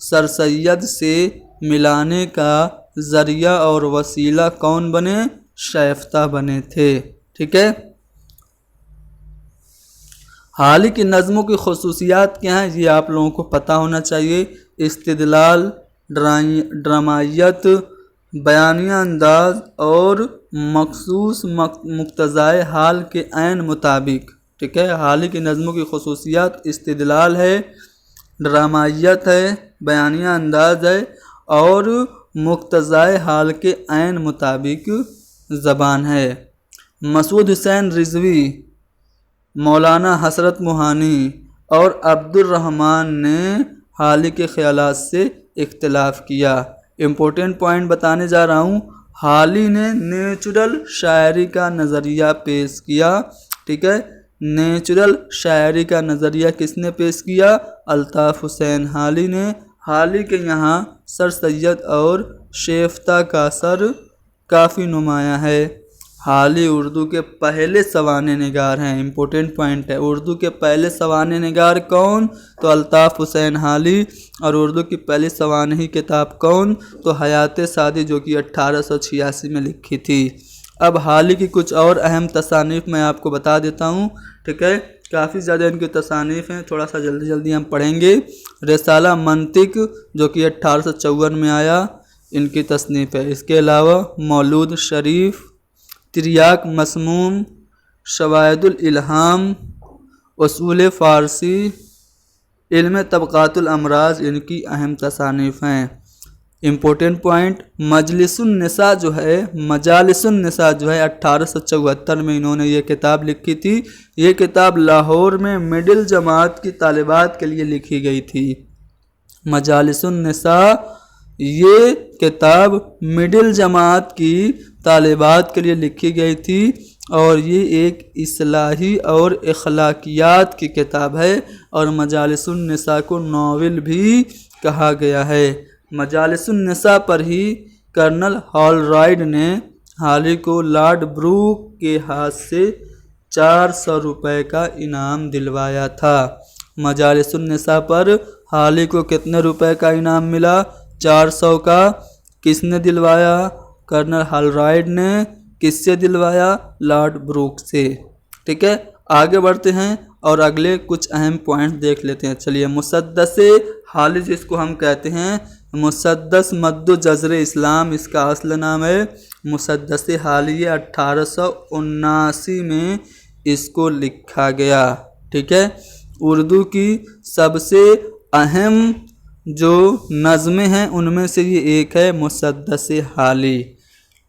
سر سید سے ملانے کا ذریعہ اور وسیلہ کون بنے؟ شائفتہ بنے تھے، ٹھیک ہے۔ حالی کی نظموں کی خصوصیات کیا ہیں یہ آپ لوگوں کو پتہ ہونا چاہیے۔ استدلال، ڈرامائیت، بیانیہ انداز اور مخصوص مقتضائے حال کے عین مطابق، ٹھیک ہے۔ حالی کی نظموں کی خصوصیات استدلال ہے، ڈرامائیت ہے، بیانیہ انداز ہے اور مقتضائے حال کے عین مطابق زبان ہے۔ مسعود حسین رضوی، مولانا حسرت موہانی اور عبد الرحمن نے حالی کے خیالات سے اختلاف کیا۔ امپورٹنٹ پوائنٹ بتانے جا رہا ہوں۔ حالی نے نیچرل شاعری کا نظریہ پیش کیا، ٹھیک ہے۔ نیچرل شاعری کا نظریہ کس نے پیش کیا؟ الطاف حسین حالی نے۔ حالی کے یہاں سر سید اور شائفتہ کا اثر کافی نمایاں ہے۔ حالی اردو کے پہلے سوانح نگار ہیں، امپورٹنٹ پوائنٹ ہے۔ اردو کے پہلے سوانح نگار کون؟ تو الطاف حسین حالی۔ اور اردو کی پہلی سوانحی کتاب کون؟ تو حیات سعدی، جو کہ 1886 میں لکھی تھی۔ اب حالی کی کچھ اور اہم تصانیف میں آپ کو بتا دیتا ہوں، ٹھیک ہے۔ کافی زیادہ ان کی تصانیف ہیں، تھوڑا سا جلدی جلدی ہم پڑھیں گے۔ رسالہ منطق جو کہ 1854 میں آیا، ان کی تصنیف ہے۔ اس کے علاوہ مولود شریف، تریاق مسموم، شواہد الالہام، اصول فارسی، علم طبقات الامراض ان کی اہم تصانیف ہیں۔ امپورٹنٹ پوائنٹ، مجالس النساء جو ہے 1874 میں انہوں نے یہ کتاب لکھی تھی۔ یہ کتاب لاہور میں مڈل جماعت کی طالبات کے لیے لکھی گئی تھی۔ مجالس النساء یہ کتاب مڈل جماعت کی طالبات کے لیے لکھی گئی تھی اور یہ ایک اصلاحی اور اخلاقیات کی کتاب ہے، اور مجالس النساء کو ناول بھی کہا گیا ہے۔ مجالس النساء پر ہی کرنل ہال رائڈ نے حالی کو لارڈ بروک کے ہاتھ سے 400 روپے کا انعام دلوایا تھا۔ مجالس النساء پر حالی کو کتنے روپے کا انعام ملا؟ 400 کا۔ کس نے دلوایا؟ کرنل ہال رائڈ نے۔ کس سے دلوایا؟ لارڈ بروک سے، ٹھیک ہے۔ آگے بڑھتے ہیں اور اگلے کچھ اہم پوائنٹ دیکھ لیتے ہیں۔ چلیے، مسدس حالی جس کو ہم کہتے ہیں، مسدس مد و جزر اسلام اس کا اصل نام ہے۔ مسدس حالی 1879 میں اس کو لکھا گیا، ٹھیک ہے۔ اردو کی سب سے اہم جو نظمیں ہیں ان میں سے یہ ایک ہے مسدس حالی۔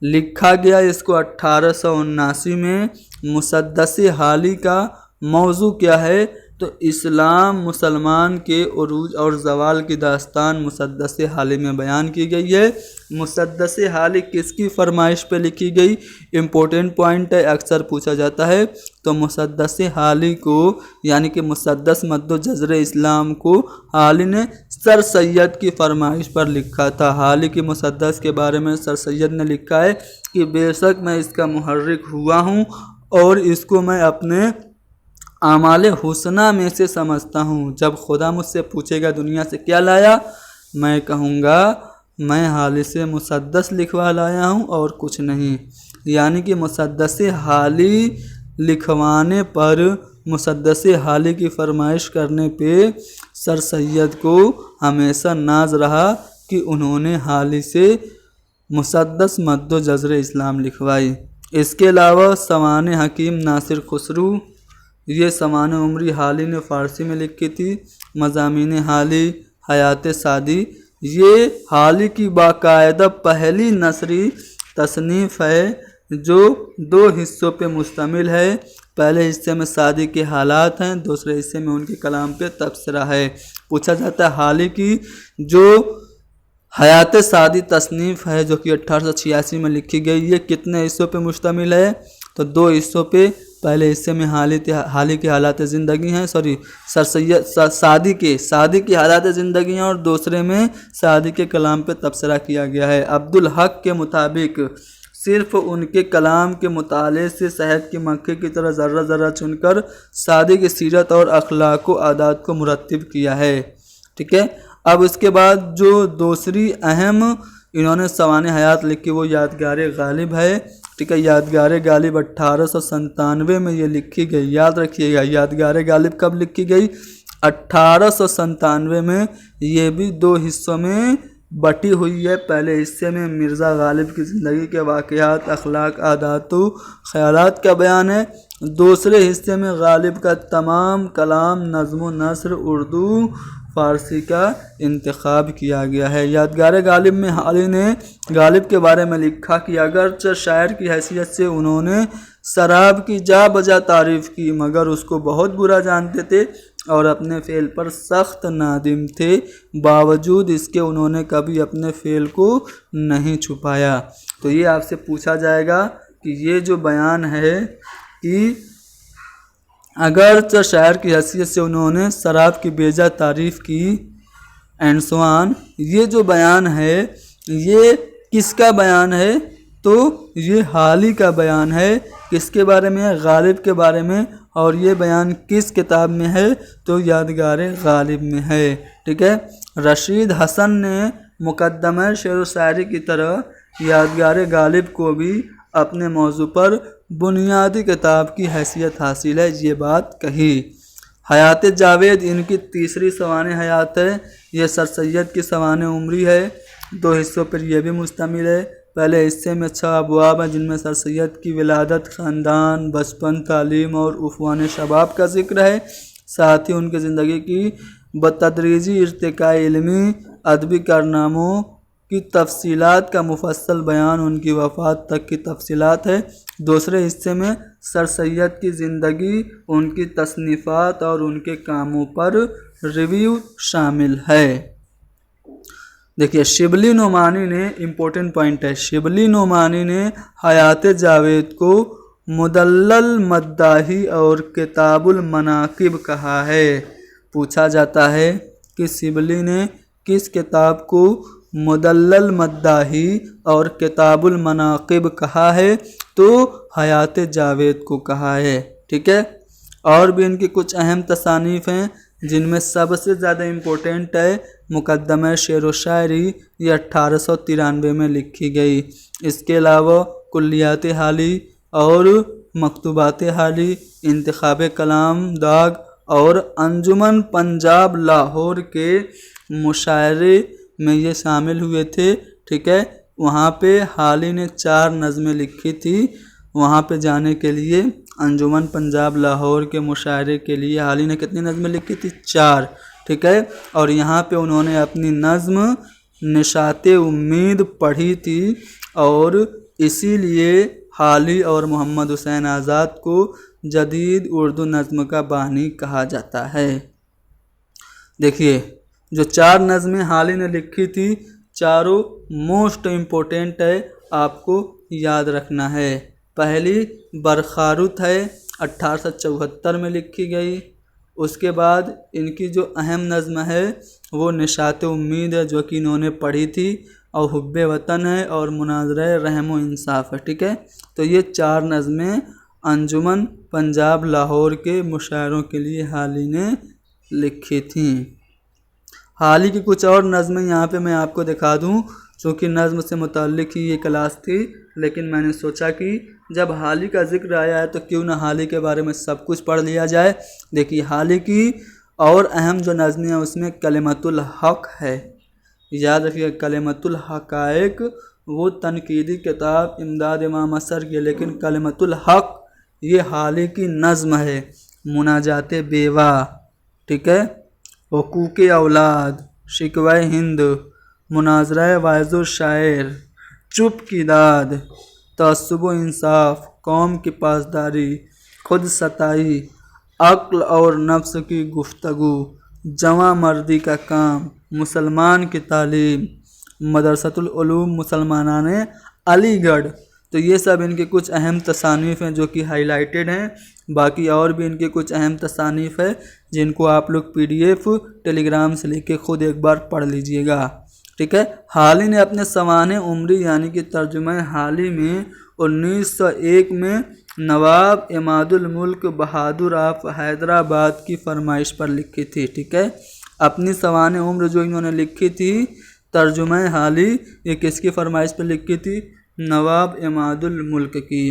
لکھا گیا اس کو 1879 میں۔ مسدس حالی کا موضوع کیا ہے؟ تو اسلام مسلمان کے عروج اور زوال کی داستان مسدس حالی میں بیان کی گئی ہے۔ مسدس حالی کس کی فرمائش پہ لکھی گئی؟ امپورٹنٹ پوائنٹ ہے، اکثر پوچھا جاتا ہے۔ تو مسدس حالی کو یعنی کہ مسدس مد و جزر اسلام کو حالی نے سر سید کی فرمائش پر لکھا تھا۔ حالی کی مسدس کے بارے میں سر سید نے لکھا ہے کہ بے شک میں اس کا محرک ہوا ہوں اور اس کو میں اپنے اعمال حسنہ میں سے سمجھتا ہوں۔ جب خدا مجھ سے پوچھے گا دنیا سے کیا لایا، میں کہوں گا میں حالی سے مسدس لکھوا لایا ہوں اور کچھ نہیں۔ یعنی کہ مسدس حالی لکھوانے پر، مسدس حالی کی فرمائش کرنے پہ سر سید کو ہمیشہ ناز رہا کہ انہوں نے حالی سے مسدس مد و جزر اسلام لکھوائی۔ اس کے علاوہ سوانح حکیم ناصر خسرو، یہ سوانح عمری حالی نے فارسی میں لکھی تھی۔ مضامین حالی، حیات سعدی، یہ حالی کی باقاعدہ پہلی نثری تصنیف ہے جو 2 حصوں پہ مشتمل ہے۔ پہلے حصے میں سعدی کے حالات ہیں، دوسرے حصے میں ان کے کلام پہ تبصرہ ہے۔ پوچھا جاتا ہے حالی کی جو حیات سعدی تصنیف ہے جو کہ 1886 میں لکھی گئی، یہ کتنے حصوں پہ مشتمل ہے؟ تو 2 حصوں پہ۔ پہلے حصے میں حالی کے حالات زندگی ہیں، سر سید سعدی کی حالات زندگی ہیں، اور دوسرے میں سعدی کے کلام پہ تبصرہ کیا گیا ہے۔ عبدالحق کے مطابق صرف ان کے کلام کے مطالعے سے شہد کی مکھی کی طرح ذرہ ذرہ چن کر سعدی کی سیرت اور اخلاق و عادات کو مرتب کیا ہے، ٹھیک ہے۔ اب اس کے بعد جو دوسری اہم انہوں نے سوانح حیات لکھی وہ یادگار غالب ہے، ٹھیک ہے۔ یادگار غالب 1897 میں یہ لکھی گئی، یاد رکھیے گا یادگار غالب کب لکھی گئی؟ 1897 میں۔ یہ بھی 2 حصوں میں بٹی ہوئی ہے۔ پہلے حصے میں مرزا غالب کی زندگی کے واقعات، اخلاق، عادات و خیالات کا بیان ہے۔ دوسرے حصے میں غالب کا تمام کلام، نظم و نثر اردو فارسی کا انتخاب کیا گیا ہے۔ یادگار غالب میں حالی نے غالب کے بارے میں لکھا کہ اگرچہ شاعر کی حیثیت سے انہوں نے شراب کی جا بجا تعریف کی، مگر اس کو بہت برا جانتے تھے اور اپنے فعل پر سخت نادم تھے۔ باوجود اس کے انہوں نے کبھی اپنے فعل کو نہیں چھپایا۔ تو یہ آپ سے پوچھا جائے گا کہ یہ جو بیان ہے کہ اگرچہ شاعر کی حیثیت سے انہوں نے شراب کی بیجا تعریف کی اینسوان، یہ جو بیان ہے یہ کس کا بیان ہے؟ تو یہ حالی کا بیان ہے۔ کس کے بارے میں؟ غالب کے بارے میں۔ اور یہ بیان کس کتاب میں ہے؟ تو یادگار غالب میں ہے، ٹھیک ہے۔ رشید حسن نے مقدمہ شعر و شاعری کی طرح یادگار غالب کو بھی اپنے موضوع پر بنیادی کتاب کی حیثیت حاصل ہے، یہ بات کہی۔ حیات جاوید ان کی تیسری سوانح حیات ہے۔ یہ سر سید کی سوانح عمری ہے۔ 2 حصوں پر یہ بھی مشتمل ہے۔ پہلے حصے میں 6 ابواب ہیں جن میں سر سید کی ولادت، خاندان، بچپن، تعلیم اور عنفوان شباب کا ذکر ہے۔ ساتھ ہی ان کی زندگی کی بتدریجی ارتقاء علمی ادبی کارناموں کی تفصیلات کا مفصل بیان، ان کی وفات تک کی تفصیلات ہے۔ دوسرے حصے میں سر سید کی زندگی، ان کی تصنیفات اور ان کے کاموں پر ریویو شامل ہے۔ دیکھیے شبلی نعمانی نے امپورٹنٹ پوائنٹ ہے، شبلی نعمانی نے حیات جاوید کو مدلل مداحی اور کتاب المناقب کہا ہے۔ پوچھا جاتا ہے کہ شبلی نے کس کتاب کو مدلل مداحی اور کتاب المناقب کہا ہے؟ تو حیات جاوید کو کہا ہے، ٹھیک ہے۔ اور بھی ان کی کچھ اہم تصانیف ہیں جن میں سب سے زیادہ امپورٹنٹ ہے مقدمہ شعر و شاعری، یہ 1893 میں لکھی گئی۔ اس کے علاوہ کلیات حالی اور مکتوبات حالی، انتخاب کلام داغ اور انجمن پنجاب لاہور کے مشاعرے میں یہ شامل ہوئے تھے، ٹھیک ہے۔ وہاں پہ حالی نے 4 نظمیں لکھی تھی۔ وہاں پہ جانے کے لیے انجمن پنجاب لاہور کے مشاعرے کے لیے حالی نے کتنی نظمیں لکھی تھی؟ 4، ٹھیک ہے۔ اور یہاں پہ انہوں نے اپنی نظم نشاط امید پڑھی تھی اور اسی لیے حالی اور محمد حسین آزاد کو جدید اردو نظم کا بانی کہا جاتا ہے۔ دیکھیے جو 4 نظمیں حالی نے لکھی تھی چاروں موسٹ امپورٹنٹ ہے، آپ کو یاد رکھنا ہے۔ پہلی برخاروت ہے، 1874 میں لکھی گئی۔ اس کے بعد ان کی جو اہم نظم ہے وہ نشاط امید ہے جو کہ انہوں نے پڑھی تھی، اور حب وطن ہے اور مناظرہ رحم و انصاف ہے، ٹھیک ہے۔ تو یہ 4 نظمیں انجمن پنجاب لاہور کے مشاعروں کے لیے حالی نے لکھی تھیں۔ حالی کی کچھ اور نظمیں یہاں پہ میں آپ کو دکھا دوں، چونکہ نظم سے متعلق ہی یہ کلاس تھی، لیکن میں نے سوچا کہ جب حالی کا ذکر آیا ہے تو کیوں نہ حالی کے بارے میں سب کچھ پڑھ لیا جائے۔ دیکھیے حالی کی اور اہم جو نظمیں ہیں اس میں کلمۃ الحق ہے، یاد رکھیے کلمۃ الحقائق وہ تنقیدی کتاب امداد امام اثر کی، لیکن کلمۃ الحق یہ حالی کی نظم ہے۔ مناجات بیوہ، ٹھیک ہے، حقوق اولاد، شکوہ ہند، مناظرہ واعظ و شاعر، چپ کی داد، تعصب و انصاف، قوم کی پاسداری، خود ستائی، عقل اور نفس کی گفتگو، جواں مردی کا کام، مسلمان کی تعلیم، مدرسۃ العلوم مسلمانان علی گڑھ۔ تو یہ سب ان کے کچھ اہم تصانیف ہیں جو کہ ہائی لائٹڈ ہیں۔ باقی اور بھی ان کے کچھ اہم تصانیف ہیں جن کو آپ لوگ PDF ٹیلی گرام سے لے کے خود ایک بار پڑھ لیجئے گا، ٹھیک ہے۔ حالی نے اپنے سوانح عمری یعنی کہ ترجمہ حالی میں 1901 میں نواب عماد الملک بہادر آف حیدرآباد کی فرمائش پر لکھی تھی، ٹھیک ہے۔ اپنی سوانح عمر جو انہوں نے لکھی تھی ترجمہ حالی، یہ کس کی فرمائش پہ لکھی تھی؟ نواب عماد الملک کی۔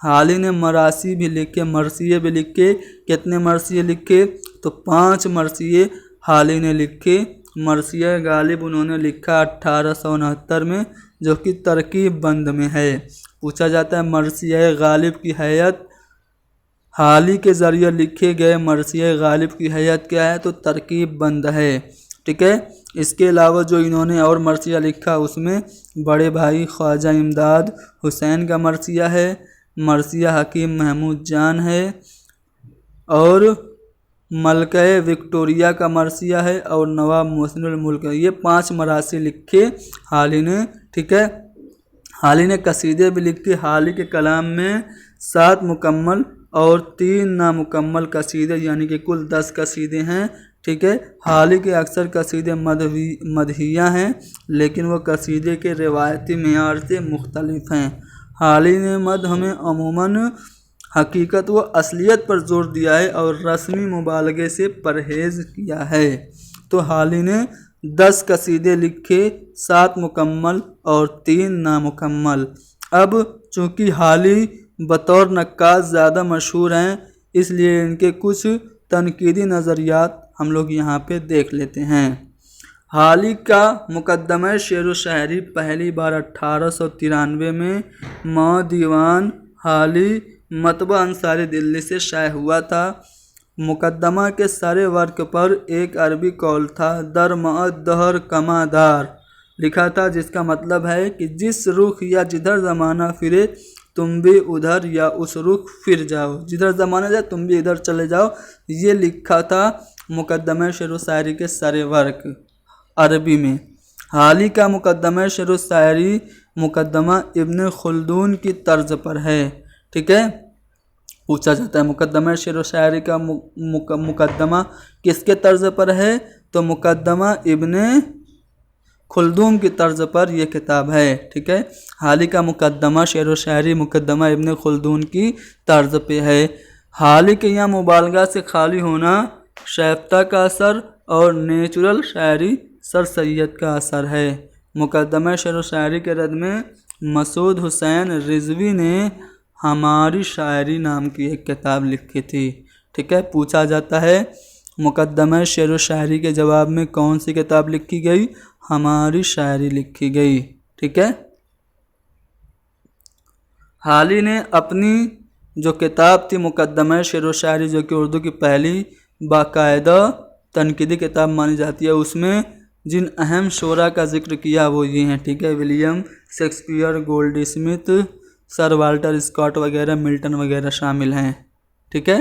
حالی نے مراثی بھی لکھے، مرثیے بھی لکھے۔ کتنے مرثیے لکھے؟ تو 5 مرثیے حالی نے لکھے۔ مرثیہ غالب انہوں نے لکھا 1869 میں، جو کہ ترکیب بند میں ہے۔ پوچھا جاتا ہے مرثیہ غالب کی حیت، حالی کے ذریعے لکھے گئے مرثیہ غالب کی حیت کیا ہے؟ تو ترکیب بند ہے، ٹھیک ہے۔ اس کے علاوہ جو انہوں نے اور مرثیہ لکھا اس میں بڑے بھائی خواجہ امداد حسین کا مرثیہ ہے، مرثیہ حکیم محمود جان ہے، اور ملکہ وکٹوریہ کا مرثیہ ہے، اور نواب محسن الملک ہے۔ یہ 5 مراثی لکھے حالی نے، ٹھیک ہے۔ حالی نے قصیدے بھی لکھے۔ حالی کے کلام میں 7 مکمل اور 3 نامکمل قصیدے، یعنی کہ کل 10 قصیدے ہیں، ٹھیک ہے۔ حالی کے اکثر قصیدے مدحیہ ہیں، لیکن وہ قصیدے کے روایتی معیار سے مختلف ہیں۔ حالی نے مدح میں عموماً حقیقت و اصلیت پر زور دیا ہے اور رسمی مبالغے سے پرہیز کیا ہے۔ تو حالی نے 10 قصیدے لکھے، 7 مکمل اور 3 نامکمل۔ اب چونکہ حالی بطور نقاد زیادہ مشہور ہیں، اس لیے ان کے کچھ تنقیدی نظریات ہم لوگ یہاں پہ دیکھ لیتے ہیں۔ حالی کا مقدمہ شعر و شاعری پہلی بار 1893 میں دیوان حالی مطبع انصاری دلی سے شائع ہوا تھا۔ مقدمہ کے سر ورق پر ایک عربی قول تھا، در معد دہر کما دار، لکھا تھا، جس کا مطلب ہے کہ جس رخ یا جدھر زمانہ پھرے تم بھی ادھر یا اس رخ پھر جاؤ، جدھر زمانہ جائے تم بھی ادھر چلے جاؤ۔ یہ لکھا تھا مقدمہ شعر و شاعری کے سر ورق عربی میں۔ حالی کا مقدمہ شعر و شاعری مقدمہ ابن خلدون کی طرز پر ہے، ٹھیک ہے۔ پوچھا جاتا ہے مقدمہ شعر و شاعری کا مقدمہ کس کے طرز پر ہے؟ تو مقدمہ ابن خلدون کی طرز پر یہ کتاب ہے، ٹھیک ہے۔ حالی کا مقدمہ شعر و شاعری مقدمہ ابن خلدون کی طرز پہ ہے۔ حالی کے یہاں مبالغہ سے خالی ہونا شائستہ کا اثر اور نیچرل شاعری سر سید کا اثر ہے۔ مقدمہ شعر و شاعری کے رد میں مسعود حسین رضوی نے ہماری شاعری نام کی ایک کتاب لکھی تھی، ٹھیک ہے۔ پوچھا جاتا ہے مقدمہ شعر و شاعری کے جواب میں کون سی کتاب لکھی گئی؟ ہماری شاعری لکھی گئی، ٹھیک ہے۔ حالی نے اپنی جو کتاب تھی مقدمہ شعر و شاعری، جو کہ اردو کی پہلی باقاعدہ تنقیدی کتاب مانی جاتی ہے، اس میں جن اہم شعراء کا ذکر کیا وہ یہ ہیں، ٹھیک ہے۔ ولیم شیکسپیئر، گولڈ اسمتھ، سر والٹر اسکاٹ وغیرہ، ملٹن وغیرہ شامل ہیں، ٹھیک ہے۔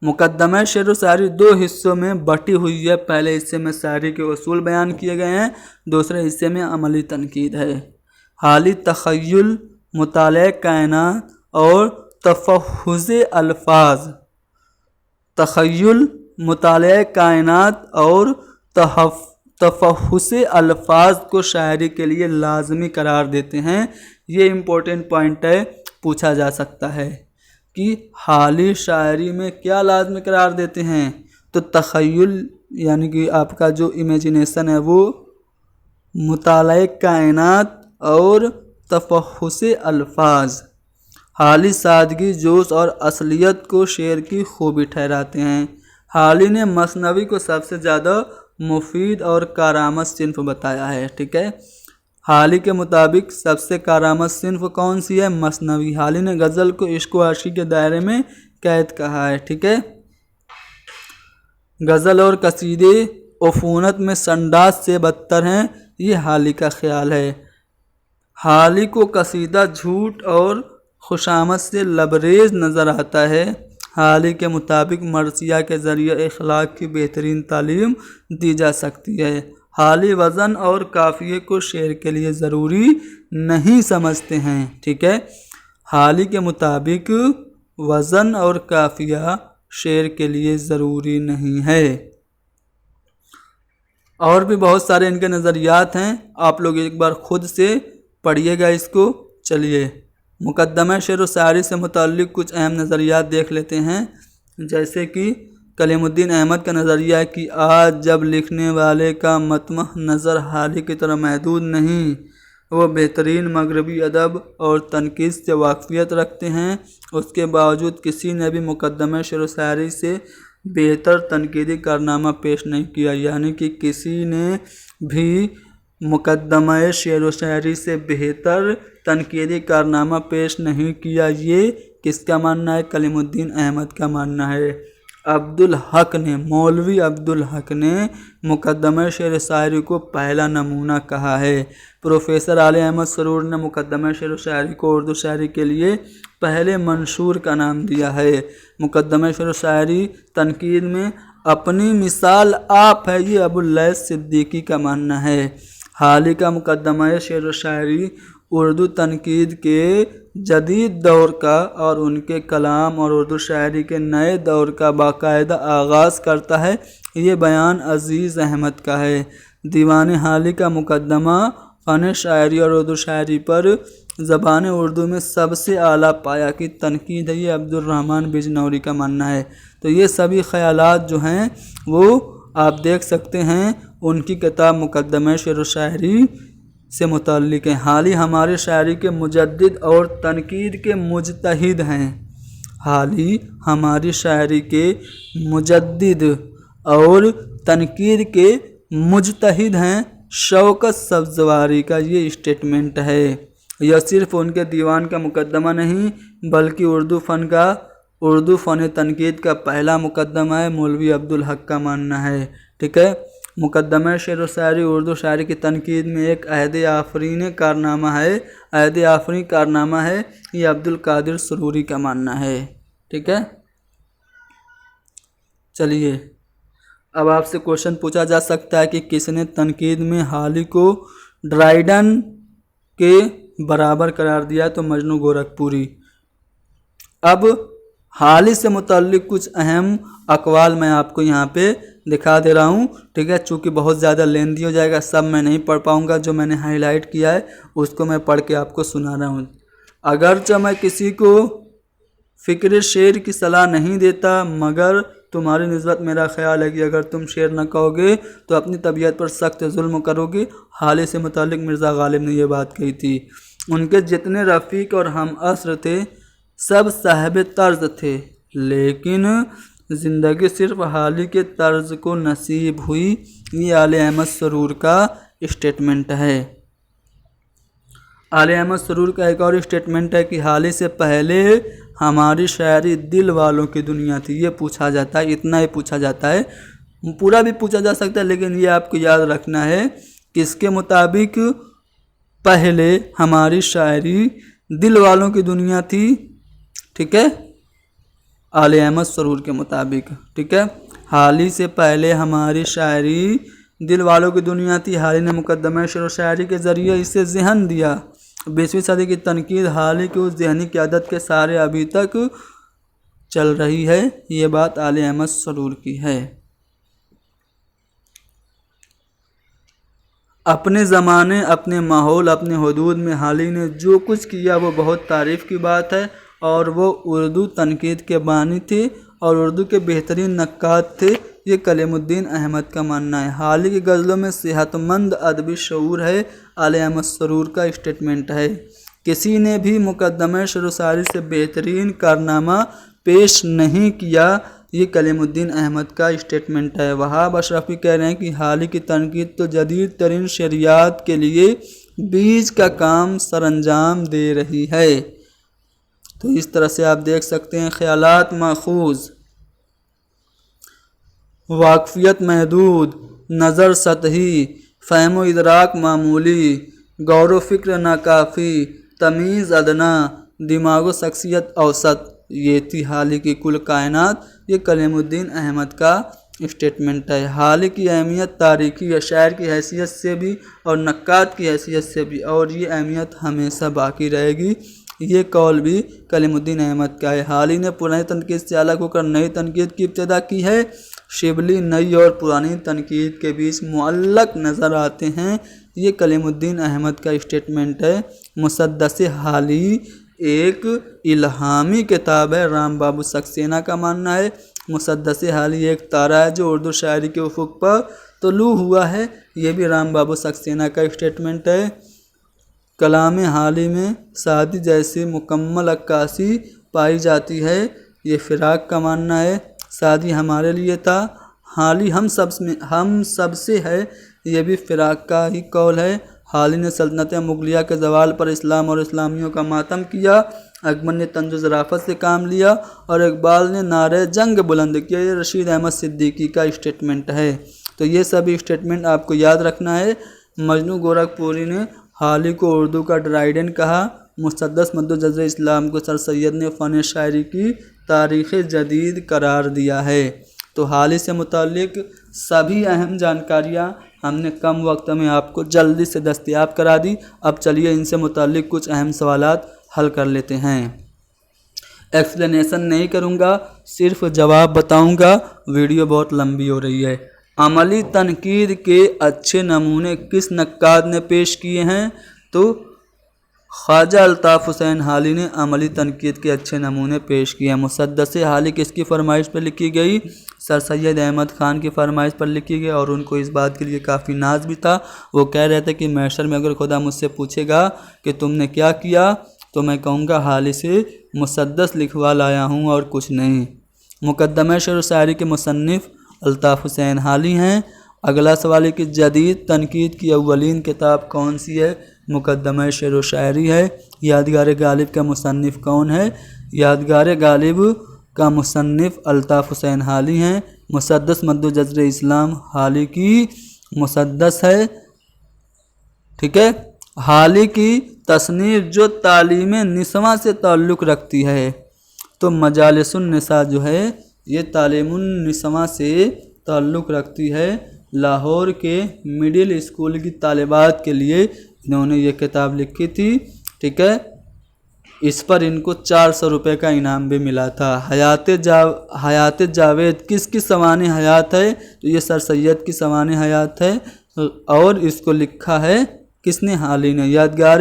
مقدمہ شعر و شاعری 2 حصوں میں بٹی ہوئی ہے۔ پہلے حصے میں شاعری کے اصول بیان کیے گئے ہیں، دوسرے حصے میں عملی تنقید ہے۔ حالی تخیل، مطالعہ کائنات اور تفحص الفاظ، تخیل، مطالعہ کائنات اور تفحص الفاظ کو شاعری کے لیے لازمی قرار دیتے ہیں۔ یہ امپورٹنٹ پوائنٹ ہے، پوچھا جا سکتا ہے کہ حالی شاعری میں کیا لازمی قرار دیتے ہیں؟ تو تخیل، یعنی کہ آپ کا جو امیجنیشن ہے وہ، مطالعہ کائنات اور تفحص الفاظ۔ حالی سادگی، جوش اور اصلیت کو شعر کی خوبی ٹھہراتے ہیں۔ حالی نے مثنوی کو سب سے زیادہ مفید اور کارآمد صنف بتایا ہے، ٹھیک ہے۔ حالی کے مطابق سب سے کارآمد صنف کون سی ہے؟ مثنوی۔ حالی نے غزل کو عشق و عاشقی کے دائرے میں قید کہا ہے، ٹھیک ہے۔ غزل اور قصیدے عفونت میں سنڈاس سے بدتر ہیں، یہ حالی کا خیال ہے۔ حالی کو قصیدہ جھوٹ اور خوشامد سے لبریز نظر آتا ہے۔ حالی کے مطابق مرثیہ کے ذریعے اخلاق کی بہترین تعلیم دی جا سکتی ہے۔ حالی وزن اور قافیے کو شعر کے لیے ضروری نہیں سمجھتے ہیں، ٹھیک ہے۔ حالی کے مطابق وزن اور قافیہ شعر کے لیے ضروری نہیں ہے۔ اور بھی بہت سارے ان کے نظریات ہیں، آپ لوگ ایک بار خود سے پڑھیے گا اس کو۔ چلیے مقدمہ شعر و شاعری سے متعلق کچھ اہم نظریات دیکھ لیتے ہیں، جیسے کہ کلیم الدین احمد کا نظریہ ہے کہ آج جب لکھنے والے کا مطمع نظر حالی کی طرح محدود نہیں، وہ بہترین مغربی ادب اور تنقید سے واقفیت رکھتے ہیں، اس کے باوجود کسی نے بھی مقدمہ شعر و شاعری سے بہتر تنقیدی کارنامہ پیش نہیں کیا، یعنی کہ کسی نے بھی مقدمہ شعر و شاعری سے بہتر تنقیدی کارنامہ پیش نہیں کیا۔ یہ کس کا ماننا ہے؟ کلیم الدین احمد کا ماننا ہے۔ مولوی عبدالحق نے مقدمہ شعر و شاعری کو پہلا نمونہ کہا ہے۔ پروفیسر علی احمد سرور نے مقدمہ شعر و شاعری کو اردو شاعری کے لیے پہلے منشور کا نام دیا ہے۔ مقدمہ شعر و شاعری تنقید میں اپنی مثال آپ ہے، یہ ابواللیث صدیقی کا ماننا ہے۔ حالی کا مقدمہ شعر و شاعری اردو تنقید کے جدید دور کا اور ان کے کلام اور اردو شاعری کے نئے دور کا باقاعدہ آغاز کرتا ہے۔ یہ بیان عزیز احمد کا ہے۔ دیوان حالی کا مقدمہ فن شاعری اور اردو شاعری پر زبان اردو میں سب سے اعلیٰ پایہ کی تنقید ہے، یہ عبدالرحمن بجنوری کا ماننا ہے۔ تو یہ سبھی خیالات جو ہیں وہ آپ دیکھ سکتے ہیں ان کی کتاب مقدمہ شعر و شاعری سے متعلق ہیں۔ حالی ہماری شاعری کے مجدد اور تنقید کے مجتہد ہیں۔ حالی ہماری شاعری کے مجدد اور تنقید کے مجتہد ہیں۔ شوکت سبزواری کا یہ اسٹیٹمنٹ ہے۔ یہ صرف ان کے دیوان کا مقدمہ نہیں بلکہ اردو فن تنقید کا پہلا مقدمہ ہے، مولوی عبدالحق کا ماننا ہے۔ ٹھیک ہے، مقدمہ شعر و شاعری اردو شاعری کی تنقید میں ایک عہد آفرین کارنامہ ہے، یہ عبدالقادر سروری کا ماننا ہے۔ ٹھیک ہے، چلیے اب آپ سے کوشچن پوچھا جا سکتا ہے کہ کس نے تنقید میں حالی کو ڈرائیڈن کے برابر قرار دیا؟ تو مجنو گورکھپوری۔ اب حالی سے متعلق کچھ اہم اقوال میں آپ کو یہاں پہ دکھا دے رہا ہوں۔ ٹھیک ہے، چونکہ بہت زیادہ لیندی ہو جائے گا، سب میں نہیں پڑھ پاؤں گا، جو میں نے ہائی لائٹ کیا ہے اس کو میں پڑھ کے آپ کو سنا رہا ہوں۔ اگرچہ میں کسی کو فکر شعر کی صلاح نہیں دیتا، مگر تمہاری نسبت میرا خیال ہے کہ اگر تم شعر نہ کہو گے تو اپنی طبیعت پر سخت ظلم کرو گے۔ حالی سے متعلق مرزا غالب نے یہ بات کہی تھی۔ ان کے جتنے رفیق اور ہم عصر تھے سب صاحب طرز تھے، لیکن زندگی صرف حالی کے طرز کو نصیب ہوئی۔ یہ علی احمد سرور کا اسٹیٹمنٹ ہے۔ علی احمد سرور کا ایک اور اسٹیٹمنٹ ہے کہ حالی سے پہلے ہماری شاعری دل والوں کی دنیا تھی۔ یہ پوچھا جاتا ہے، اتنا ہی پوچھا جاتا ہے، پورا بھی پوچھا جا سکتا ہے، لیکن یہ آپ کو یاد رکھنا ہے کہ اس کے مطابق پہلے ہماری شاعری دل والوں کی دنیا تھی۔ ٹھیک ہے، علی احمد سرور کے مطابق۔ ٹھیک ہے، حالی سے پہلے ہماری شاعری دل والوں کی دنیا تھی۔ حالی نے مقدمہ شعر و شاعری کے ذریعے اسے ذہن دیا۔ 20ویں صدی کی تنقید حالی کی اس ذہنی قیادت کے سارے ابھی تک چل رہی ہے۔ یہ بات علی احمد سرور کی ہے۔ اپنے زمانے، اپنے ماحول، اپنے حدود میں حالی نے جو کچھ کیا وہ بہت تعریف کی بات ہے، اور وہ اردو تنقید کے بانی تھے اور اردو کے بہترین نقاد تھے۔ یہ کلیم الدین احمد کا ماننا ہے۔ حالی کی غزلوں میں صحت مند ادبی شعور ہے، علی احمد سرور کا اسٹیٹمنٹ ہے۔ کسی نے بھی مقدمہ شعر و شاعری سے بہترین کارنامہ پیش نہیں کیا، یہ کلیم الدین احمد کا اسٹیٹمنٹ ہے۔ وہاب اشرفی کہہ رہے ہیں کہ حالی کی تنقید تو جدید ترین شعریات کے لیے بیج کا کام سر انجام دے رہی ہے۔ تو اس طرح سے آپ دیکھ سکتے ہیں خیالات ماخوذ، واقفیت محدود، نظر سطحی، فہم و ادراک معمولی، غور و فکر ناکافی، تمیز ادنا، دماغ و شخصیت اوسط، یہ تھی حالی کی کل کائنات۔ یہ کلیم الدین احمد کا اسٹیٹمنٹ ہے۔ حالی کی اہمیت تاریخی ہے، شاعر کی حیثیت سے بھی اور نقاد کی حیثیت سے بھی، اور یہ اہمیت ہمیشہ باقی رہے گی۔ یہ قول بھی کلیم الدین احمد کا ہے۔ حالی نے پرانی تنقید سے الگ ہو کر نئی تنقید کی ابتدا کی ہے۔ شبلی نئی اور پرانی تنقید کے بیچ معلق نظر آتے ہیں۔ یہ کلیم الدین احمد کا اسٹیٹمنٹ ہے۔ مسدس حالی ایک الہامی کتاب ہے، رام بابو سکسینہ کا ماننا ہے۔ مسدس حالی ایک تارا ہے جو اردو شاعری کے افق پر طلوع ہوا ہے، یہ بھی رام بابو سکسینہ کا اسٹیٹمنٹ ہے۔ کلام حالی میں سعدی جیسی مکمل عکاسی پائی جاتی ہے، یہ فراق کا ماننا ہے۔ سعدی ہمارے لیے تھا، حالی ہم سب سے ہے، یہ بھی فراق کا ہی قول ہے۔ حالی نے سلطنت مغلیہ کے زوال پر اسلام اور اسلامیوں کا ماتم کیا، اکبر نے طنز و ظرافت سے کام لیا اور اقبال نے نعرہ جنگ بلند کیا، یہ رشید احمد صدیقی کا اسٹیٹمنٹ ہے۔ تو یہ سبھی اسٹیٹمنٹ آپ کو یاد رکھنا ہے۔ مجنو گورکھپوری نے حالی کو اردو کا ڈرائیڈن کہا، مسدس مد جزر اسلام کو سر سید نے فن شاعری کی تاریخ جدید قرار دیا ہے۔ تو حالی سے متعلق سبھی اہم جانکاریاں ہم نے کم وقت میں آپ کو جلدی سے دستیاب کرا دی۔ اب چلیے ان سے متعلق کچھ اہم سوالات حل کر لیتے ہیں۔ ایکسپلینیشن نہیں کروں گا، صرف جواب بتاؤں گا، ویڈیو بہت لمبی ہو رہی ہے۔ عملی تنقید کے اچھے نمونے کس نقاد نے پیش کیے ہیں؟ تو خواجہ الطاف حسین حالی نے عملی تنقید کے اچھے نمونے پیش کیے ہیں۔ مسدس حالی کس کی فرمائش پر لکھی گئی؟ سر سید احمد خان کی فرمائش پر لکھی گئی، اور ان کو اس بات کے لیے کافی ناز بھی تھا۔ وہ کہہ رہے تھے کہ محشر میں اگر خدا مجھ سے پوچھے گا کہ تم نے کیا کیا تو میں کہوں گا حالی سے مسدس لکھوا لایا ہوں اور کچھ نہیں۔ مقدمہ شعر و شاعری کے مصنف الطاف حسین حالی ہیں۔ اگلا سوال ہے کہ جدید تنقید کی اولین کتاب کون سی ہے؟ مقدمہ شعر و شاعری ہے۔ یادگار غالب کا مصنف کون ہے؟ یادگار غالب کا مصنف الطاف حسین حالی ہیں۔ مسدس مد جزر اسلام حالی کی مسدس ہے، ٹھیک ہے۔ حالی کی تصنیف جو تعلیم نسواں سے تعلق رکھتی ہے، تو مجالس النساء جو ہے یہ تعلیم النسواں سے تعلق رکھتی ہے۔ لاہور کے مڈل اسکول کی طالبات کے لیے انہوں نے یہ کتاب لکھی تھی، ٹھیک ہے۔ اس پر ان کو 400 روپے کا انعام بھی ملا تھا۔ حیات جاوید کس کی سوانح حیات ہے؟ تو یہ سر سید کی سوانح حیات ہے، اور اس کو لکھا ہے کس نے؟ حالی نے۔ یادگار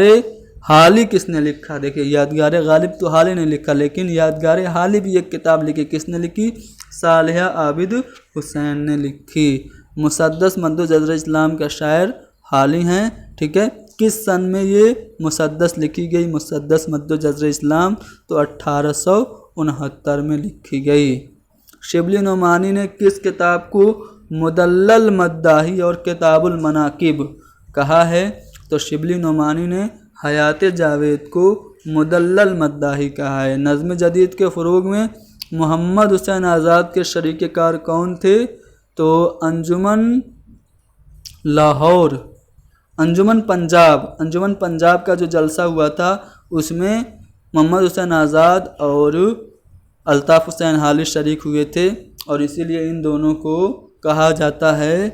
حالی کس نے لکھا؟ دیکھیں یادگار غالب تو حالی نے لکھا، لیکن یادگار حالی بھی ایک کتاب لکھی، کس نے لکھی؟ صالحہ عابد حسین نے لکھی۔ مسدس مد جزر اسلام کا شاعر حالی ہیں، ٹھیک ہے۔ کس سن میں یہ مسدس لکھی گئی؟ مسدس مد جزر اسلام تو 1869 میں لکھی گئی۔ شبلی نعمانی نے کس کتاب کو مدلل مداحی اور کتاب المناقب کہا ہے؟ تو شبلی نعمانی نے حیات جاوید کو مدلل مداحی کہا ہے۔ نظم جدید کے فروغ میں محمد حسین آزاد کے شریک کار کون تھے؟ تو انجمن لاہور، انجمن پنجاب کا جو جلسہ ہوا تھا اس میں محمد حسین آزاد اور الطاف حسین حالی شریک ہوئے تھے، اور اسی لیے ان دونوں کو کہا جاتا ہے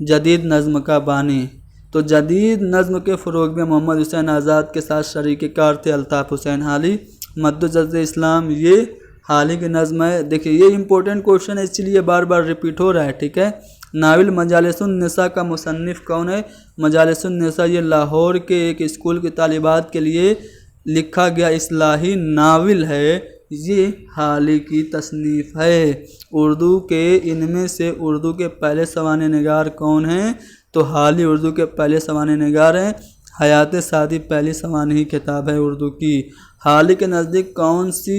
جدید نظم کا بانی۔ تو جدید نظم کے فروغ میں محمد حسین آزاد کے ساتھ شریک کار تھے الطاف حسین حالی۔ مد جزر اسلام یہ حالی کی نظم ہے۔ دیکھیے یہ امپورٹنٹ کوشچن ہے، اس لیے بار بار ریپیٹ ہو رہا ہے، ٹھیک ہے۔ ناول مجالس النساء کا مصنف کون ہے؟ مجالس النساء یہ لاہور کے ایک اسکول کی طالبات کے لیے لکھا گیا اصلاحی ناول ہے، یہ حالی کی تصنیف ہے۔ اردو کے ان میں سے اردو کے پہلے سوانح نگار کون ہیں؟ تو حالی اردو کے پہلے سوانح نگار ہیں۔ حیات سعدی پہلی سوانحی کتاب ہے اردو کی۔ حالی کے نزدیک کون سی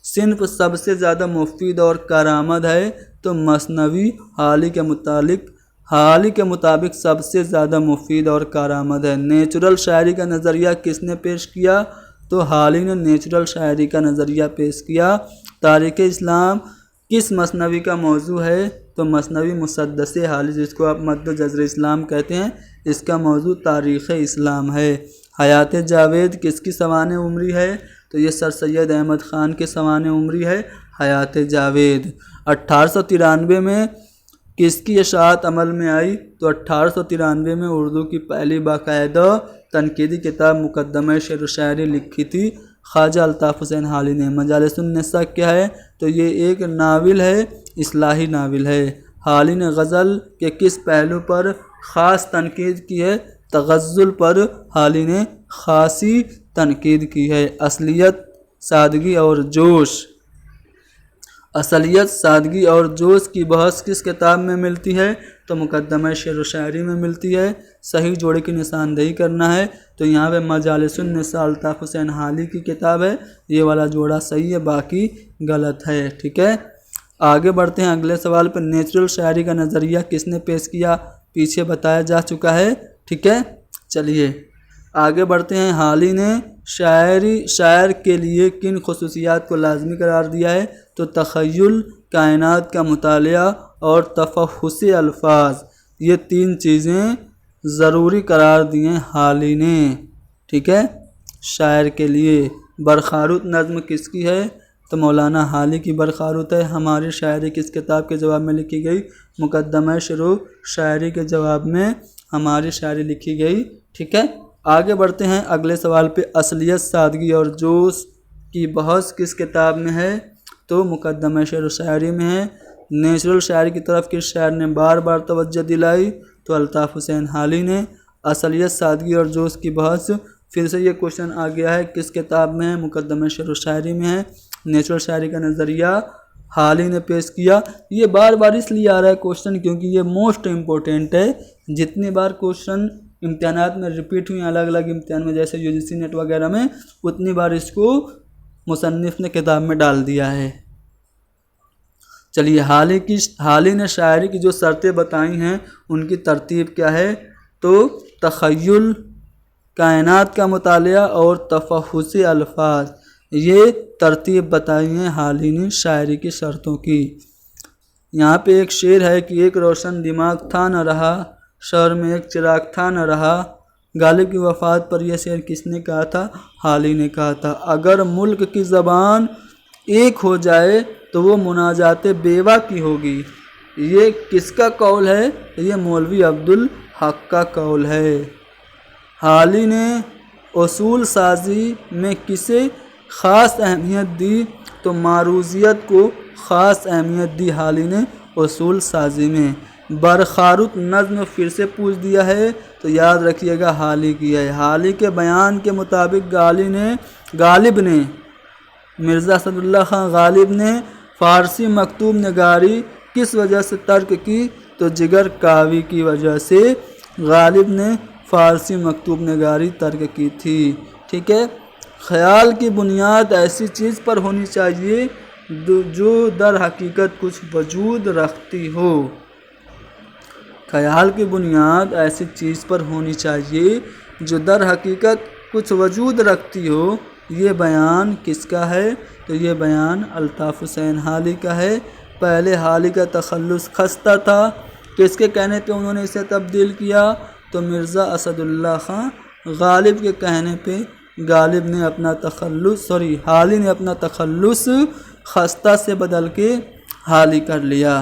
صنف سب سے زیادہ مفید اور کارآمد ہے؟ تو مثنوی حالی کے مطابق سب سے زیادہ مفید اور کارآمد ہے۔ نیچرل شاعری کا نظریہ کس نے پیش کیا؟ تو حالی نے نیچرل شاعری کا نظریہ پیش کیا۔ تاریخ اسلام کس مثنوی کا موضوع ہے؟ تو مثنوی مسدس حالی جس کو آپ مد جزر اسلام کہتے ہیں، اس کا موضوع تاریخ اسلام ہے۔ حیات جاوید کس کی سوانح عمری ہے؟ تو یہ سر سید احمد خان کے سوانح عمری ہے حیات جاوید۔ 1893 میں کس کی اشاعت عمل میں آئی؟ تو 1893 میں اردو کی پہلی باقاعدہ تنقیدی کتاب مقدمہ شعر و شاعری لکھی تھی خواجہ الطاف حسین حالی نے۔ مجالس النساء کیا ہے؟ تو یہ ایک ناول ہے، اصلاحی ناول ہے۔ حالی نے غزل کے کس پہلو پر خاص تنقید کی ہے؟ تغزل پر حالی نے خاصی تنقید کی ہے۔ اصلیت، سادگی اور جوش۔ اصلیت، سادگی اور جوش کی بحث کس کتاب میں ملتی ہے؟ تو مقدمہ شعر و شاعری میں ملتی ہے۔ صحیح جوڑے کی نشاندہی کرنا ہے تو یہاں پہ مجالس النساء الطاف حسین حالی کی کتاب ہے، یہ والا جوڑا صحیح ہے، باقی غلط ہے، ٹھیک ہے۔ آگے بڑھتے ہیں اگلے سوال پہ۔ نیچرل شاعری کا نظریہ کس نے پیش کیا؟ پیچھے بتایا جا چکا ہے، ٹھیک ہے۔ چلیے آگے بڑھتے ہیں۔ حالی نے شاعر کے لیے کن خصوصیات کو لازمی قرار دیا ہے؟ تو تخیل، کائنات کا مطالعہ اور تفحص الفاظ، یہ تین چیزیں ضروری قرار دی ہیں حالی نے، ٹھیک ہے، شاعر کے لیے۔ برخاروت نظم کس کی ہے؟ تو مولانا حالی کی برخاروت ہے۔ ہماری شاعری کس کتاب کے جواب میں لکھی گئی؟ مقدمہ شعر و شاعری کے جواب میں ہماری شاعری لکھی گئی، ٹھیک ہے۔ آگے بڑھتے ہیں اگلے سوال پہ۔ اصلیت، سادگی اور جوش کی بحث کس کتاب میں ہے؟ تو مقدمہ شعر و شاعری میں ہے۔ نیچرل شاعری کی طرف کس شاعر نے بار بار توجہ دلائی؟ تو الطاف حسین حالی نے۔ اصلیت، سادگی اور جوش کی بحث، پھر سے یہ کوشچن آ گیا ہے، کس کتاب میں ہے؟ مقدمہ شعر و شاعری میں ہے۔ نیچرل شاعری کا نظریہ حالی نے پیش کیا۔ یہ بار بار اس لیے آ رہا ہے کوشچن کیونکہ یہ موسٹ امپورٹنٹ ہے۔ جتنی بار کوشچن امتحانات میں ریپیٹ ہوئی الگ الگ امتحان میں، جیسے UGC نیٹ وغیرہ میں، اتنی بار اس کو مصنف نے کتاب میں ڈال دیا ہے۔ چلیے حالی نے شاعری کی جو شرطیں بتائی ہیں ان کی ترتیب کیا ہے؟ تو تخیل، کائنات کا مطالعہ اور تفحص الفاظ، یہ ترتیب بتائی ہیں حالی نے شاعری کی شرطوں کی۔ یہاں پہ ایک شعر ہے کہ ایک روشن دماغ تھا نہ رہا، شہر میں ایک چراغ تھا نہ رہا۔ غالب کی وفات پر یہ شعر کس نے کہا تھا؟ حالی نے کہا تھا۔ اگر ملک کی زبان ایک ہو جائے تو وہ مناجات بیوہ کی ہوگی۔ یہ کس کا قول ہے؟ یہ مولوی عبدالحق کا قول ہے۔ حالی نے اصول سازی میں کسے خاص اہمیت دی؟ تو معروضیت کو خاص اہمیت دی حالی نے اصول سازی میں۔ برخاروت نظم پھر سے پوچھ دیا ہے تو یاد رکھیے گا حالی کی ہے۔ حالی کے بیان کے مطابق غالب نے مرزا اسد اللہ خان غالب نے فارسی مکتوب نگاری کس وجہ سے ترک کی؟ تو جگر کاوی کی وجہ سے غالب نے فارسی مکتوب نگاری ترک کی تھی، ٹھیک ہے۔ خیال کی بنیاد ایسی چیز پر ہونی چاہیے جو در حقیقت کچھ وجود رکھتی ہو۔ خیال کی بنیاد ایسی چیز پر ہونی چاہیے جو در حقیقت کچھ وجود رکھتی ہو۔ یہ بیان کس کا ہے؟ تو یہ بیان الطاف حسین حالی کا ہے۔ پہلے حالی کا تخلص خستہ تھا، کس کے کہنے پہ انہوں نے اسے تبدیل کیا؟ تو مرزا اسد اللہ خان غالب کے کہنے پہ حالی نے اپنا تخلص خستہ سے بدل کے حالی کر لیا۔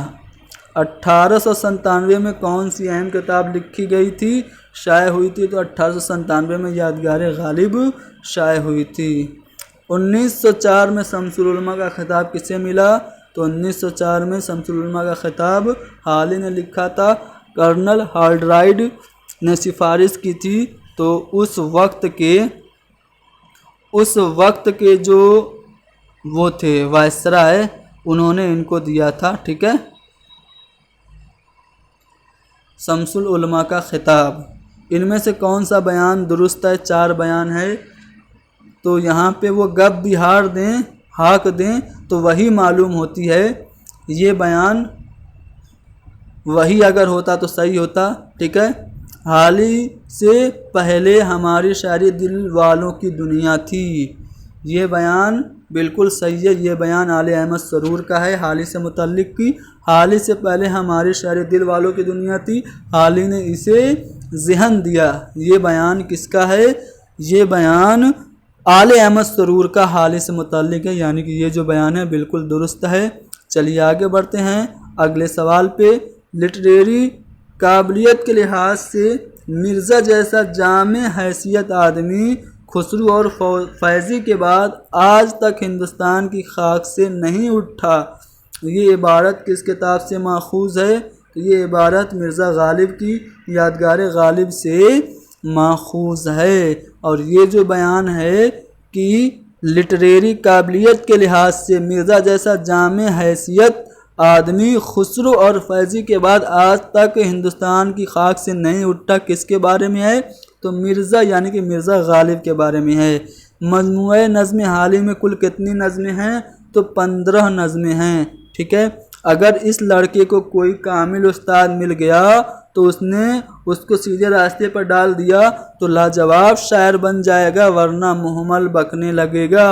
1897 میں کون سی اہم کتاب لکھی گئی تھی، شائع ہوئی تھی؟ تو 1897 میں یادگار غالب شائع ہوئی تھی۔ 1904 میں شمس العلماء کا خطاب کسے ملا؟ تو 1904 میں شمس العلماء کا خطاب حالی نے لکھا تھا۔ کرنل ہالڈرائڈ نے سفارش کی تھی، تو اس وقت کے جو وہ تھے وائسرائے، انہوں نے ان کو دیا تھا، ٹھیک ہے۔ شمس العلماء کا خطاب، ان میں سے کون سا بیان درست ہے؟ 4 بیان ہے، تو یہاں پہ وہ گپ بہار دیں، ہاک دیں تو وہی معلوم ہوتی ہے۔ یہ بیان وہی اگر ہوتا تو صحیح ہوتا، ٹھیک ہے۔ حالی سے پہلے ہماری شاعری دل والوں کی دنیا تھی، یہ بیان بالکل صحیح ہے۔ یہ بیان آل احمد سرور کا ہے حالی سے متعلق کی۔ حالی سے پہلے ہماری شاعری دل والوں کی دنیا تھی، حالی نے اسے ذہن دیا، یہ بیان کس کا ہے؟ یہ بیان آل احمد سرور کا حالی سے متعلق ہے، یعنی کہ یہ جو بیان ہے بالکل درست ہے۔ چلیے آگے بڑھتے ہیں اگلے سوال پہ۔ لٹریری قابلیت کے لحاظ سے مرزا جیسا جامع حیثیت آدمی خسرو اور فیضی کے بعد آج تک ہندوستان کی خاک سے نہیں اٹھا، یہ عبارت کس کتاب سے ماخوذ ہے؟ یہ عبارت مرزا غالب کی یادگار غالب سے ماخوذ ہے۔ اور یہ جو بیان ہے کہ لٹریری قابلیت کے لحاظ سے مرزا جیسا جامع حیثیت آدمی خسرو اور فیضی کے بعد آج تک ہندوستان کی خاک سے نہیں اٹھا، کس کے بارے میں ہے؟ تو مرزا یعنی کہ مرزا غالب کے بارے میں ہے۔ مجموعہ نظم حالی میں کل کتنی نظمیں ہیں؟ تو 15 نظمیں ہیں، ٹھیک ہے۔ اگر اس لڑکے کو کوئی کامل استاد مل گیا تو اس نے اس کو سیدھے راستے پر ڈال دیا تو لاجواب شاعر بن جائے گا، ورنہ محمل بکنے لگے گا۔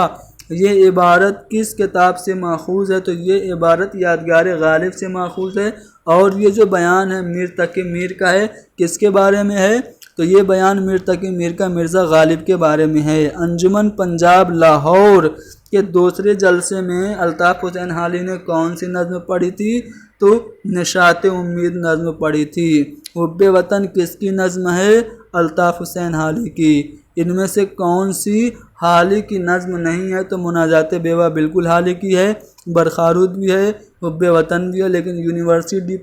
یہ عبارت کس کتاب سے ماخوذ ہے؟ تو یہ عبارت یادگار غالب سے ماخوذ ہے، اور یہ جو بیان ہے میر تقی میر کا ہے، کس کے بارے میں ہے؟ تو یہ بیان میر تقی میر کا مرزا غالب کے بارے میں ہے۔ انجمن پنجاب لاہور کے دوسرے جلسے میں الطاف حسین حالی نے کون سی نظم پڑھی تھی؟ تو نشاط امید نظم پڑھی تھی۔ حب وطن کس کی نظم ہے؟ الطاف حسین حالی کی۔ ان میں سے کون سی حالی کی نظم نہیں ہے؟ تو مناجات بیوہ بالکل حالی کی ہے، برخارود بھی ہے، حب وطن بھی ہے، لیکن یونیورسٹی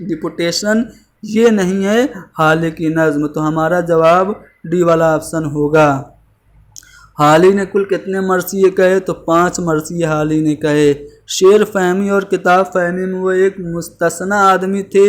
ڈپوٹیشن یہ نہیں ہے حالی کی نظم۔ تو ہمارا جواب ڈی والا آپشن ہوگا۔ حالی نے کل کتنے مرثیے کہے؟ تو 5 مرثیے حالی نے کہے۔ شعر فہمی اور کتاب فہمی میں وہ ایک مستثنی آدمی تھے،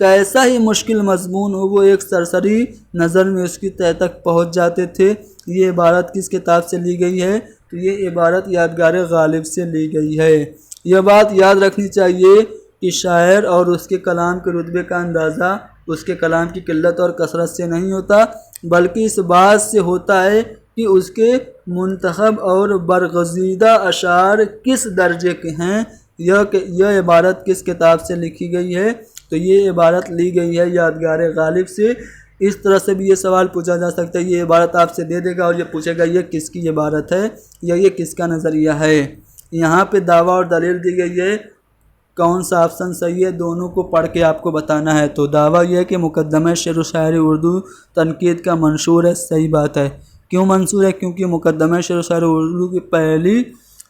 کیسا ہی مشکل مضمون ہو وہ ایک سرسری نظر میں اس کی تہ تک پہنچ جاتے تھے۔ یہ عبارت کس کتاب سے لی گئی ہے؟ تو یہ عبارت یادگار غالب سے لی گئی ہے۔ یہ بات یاد رکھنی چاہیے کہ شاعر اور اس کے کلام کے رتبے کا اندازہ اس کے کلام کی قلت اور کثرت سے نہیں ہوتا، بلکہ اس بات سے ہوتا ہے کہ اس کے منتخب اور برگزیدہ اشعار کس درجے کے ہیں۔ یہ عبارت کس کتاب سے لکھی گئی ہے؟ تو یہ عبارت لی گئی ہے یادگار غالب سے۔ اس طرح سے بھی یہ سوال پوچھا جا سکتا ہے، یہ عبارت آپ سے دے دے گا اور یہ پوچھے گا یہ کس کی عبارت ہے یا یہ کس کا نظریہ ہے۔ یہاں پہ دعویٰ اور دلیل دی گئی ہے، کون سا آپشن صحیح ہے دونوں کو پڑھ کے آپ کو بتانا ہے۔ تو دعویٰ یہ ہے کہ مقدمہ شعر و شاعری اردو تنقید کا منشور ہے، صحیح بات ہے۔ کیوں منشور ہے؟ کیونکہ مقدمہ شعر و شاعری اردو کی پہلی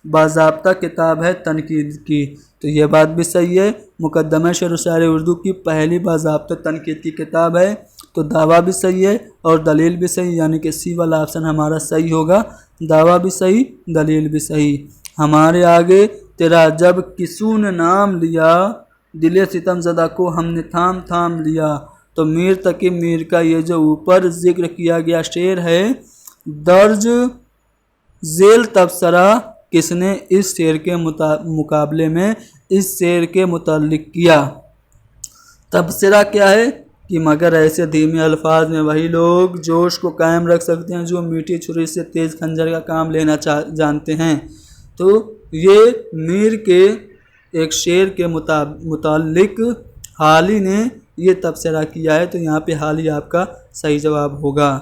باضابطہ کتاب ہے تنقید کی، تو یہ بات بھی صحیح ہے۔ مقدمہ شعر و شاعری اردو کی پہلی باضابطہ تنقید کی کتاب ہے، تو دعویٰ بھی صحیح ہے اور دلیل بھی صحیح، یعنی کہ سی والا آپشن ہمارا صحیح ہوگا۔ دعویٰ بھی صحیح، دلیل بھی صحیح۔ ہمارے آگے تیرا جب کسوں نے نام لیا، دل ستم زدہ کو ہم نے تھام تھام لیا۔ تو میر تقی میر کا یہ جو اوپر ذکر کیا گیا شعر ہے، درج ذیل تبصرہ کس نے اس شعر کے مقابلے میں اس شعر کے متعلق کیا؟ تبصرہ کیا ہے کہ مگر ایسے دھیمے الفاظ میں وہی لوگ جوش کو قائم رکھ سکتے ہیں جو میٹھی چھری سے تیز خنجر کا کام لینا جانتے ہیں۔ تو یہ میر کے ایک شعر کے متعلق حالی نے یہ تبصرہ کیا ہے، تو یہاں پہ حالی آپ کا صحیح جواب ہوگا۔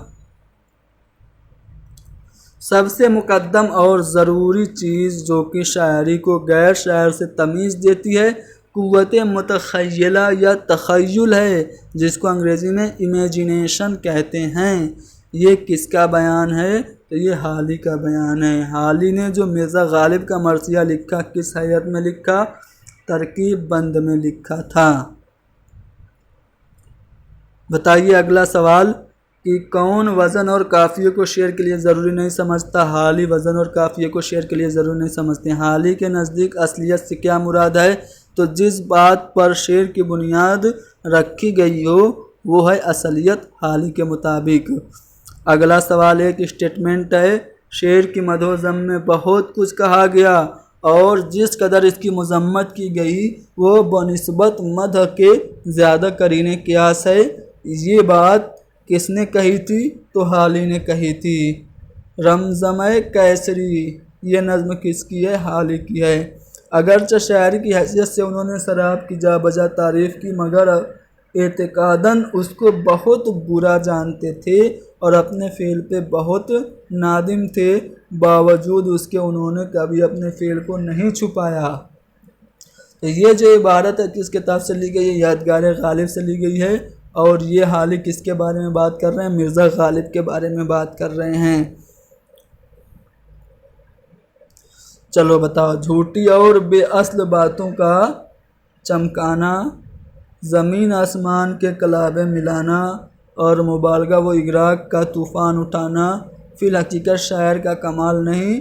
سب سے مقدم اور ضروری چیز جو کہ شاعری کو غیر شاعر سے تمیز دیتی ہے، قوت متخیلہ یا تخیل ہے، جس کو انگریزی میں امیجینیشن کہتے ہیں۔ یہ کس کا بیان ہے؟ تو یہ حالی کا بیان ہے۔ حالی نے جو مرزا غالب کا مرثیہ لکھا کس حیت میں لکھا؟ ترکیب بند میں لکھا تھا۔ بتائیے اگلا سوال کہ کون وزن اور قافیے کو شعر کے لیے ضروری نہیں سمجھتا؟ حالی وزن اور قافیے کو شعر کے لیے ضروری نہیں سمجھتے ہیں۔ حالی کے نزدیک اصلیت سے کیا مراد ہے؟ تو جس بات پر شعر کی بنیاد رکھی گئی ہو وہ ہے اصلیت، حالی کے مطابق۔ اگلا سوال ایک اسٹیٹمنٹ ہے، شعر کی مدح و ذم میں بہت کچھ کہا گیا اور جس قدر اس کی مذمت کی گئی وہ بنسبت مدح کے زیادہ قرین قیاس ہے۔ یہ بات کس نے کہی تھی؟ تو حالی نے کہی تھی۔ رمزمہ کیسری یہ نظم کس کی ہے؟ حالی کی ہے۔ اگرچہ شاعری کی حیثیت سے انہوں نے شراب کی جا بجا تعریف کی، مگر اعتقاداً اس کو بہت برا جانتے تھے اور اپنے فعل پہ بہت نادم تھے، باوجود اس کے انہوں نے کبھی اپنے فعل کو نہیں چھپایا۔ تو یہ جو عبارت ہے کس کتاب سے لی گئی ہے؟ یادگار غالب سے لی گئی ہے، اور یہ حالی کس کے بارے میں بات کر رہے ہیں؟ مرزا غالب کے بارے میں بات کر رہے ہیں۔ چلو بتاؤ، جھوٹی اور بے اصل باتوں کا چمکانا، زمین آسمان کے کلابے ملانا اور مبالغہ و اغراق کا طوفان اٹھانا فی الحقیقت شاعر کا کمال نہیں